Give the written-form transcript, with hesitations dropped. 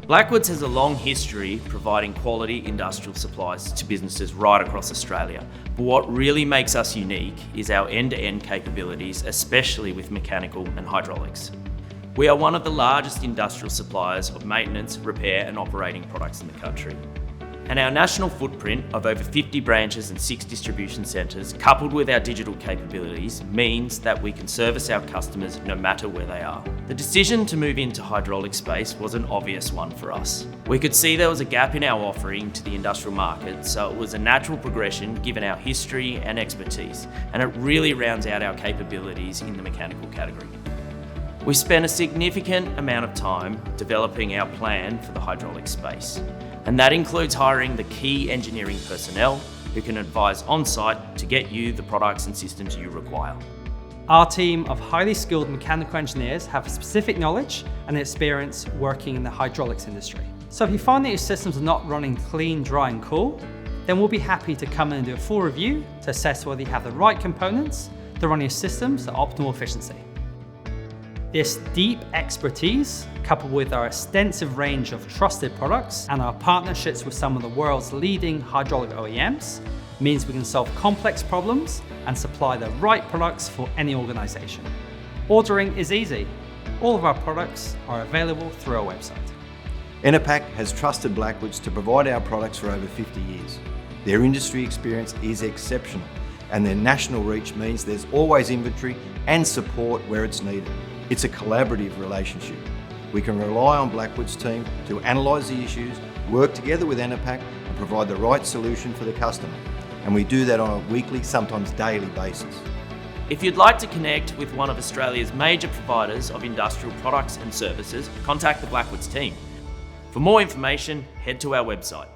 Blackwoods has a long history providing quality industrial supplies to businesses right across Australia. But what really makes us unique is our end-to-end capabilities, especially with mechanical and hydraulics. We are one of the largest industrial suppliers of maintenance, repair and operating products in the country. And our national footprint of over 50 branches and 6 distribution centres, coupled with our digital capabilities, means that we can service our customers no matter where they are. The decision to move into hydraulic space was an obvious one for us. We could see there was a gap in our offering to the industrial market, so it was a natural progression given our history and expertise, and it really rounds out our capabilities in the mechanical category. We spent a significant amount of time developing our plan for the hydraulic space. And that includes hiring the key engineering personnel who can advise on-site to get you the products and systems you require. Our team of highly skilled mechanical engineers have specific knowledge and experience working in the hydraulics industry. So if you find that your systems are not running clean, dry and cool, then we'll be happy to come in and do a full review to assess whether you have the right components to run your systems at optimal efficiency. This deep expertise, coupled with our extensive range of trusted products and our partnerships with some of the world's leading hydraulic OEMs, means we can solve complex problems and supply the right products for any organisation. Ordering is easy. All of our products are available through our website. Enerpac has trusted Blackwoods to provide our products for over 50 years. Their industry experience is exceptional, and their national reach means there's always inventory and support where it's needed. It's a collaborative relationship. We can rely on Blackwoods' team to analyse the issues, work together with Enerpac and provide the right solution for the customer. And we do that on a weekly, sometimes daily basis. If you'd like to connect with one of Australia's major providers of industrial products and services, contact the Blackwoods team. For more information, head to our website.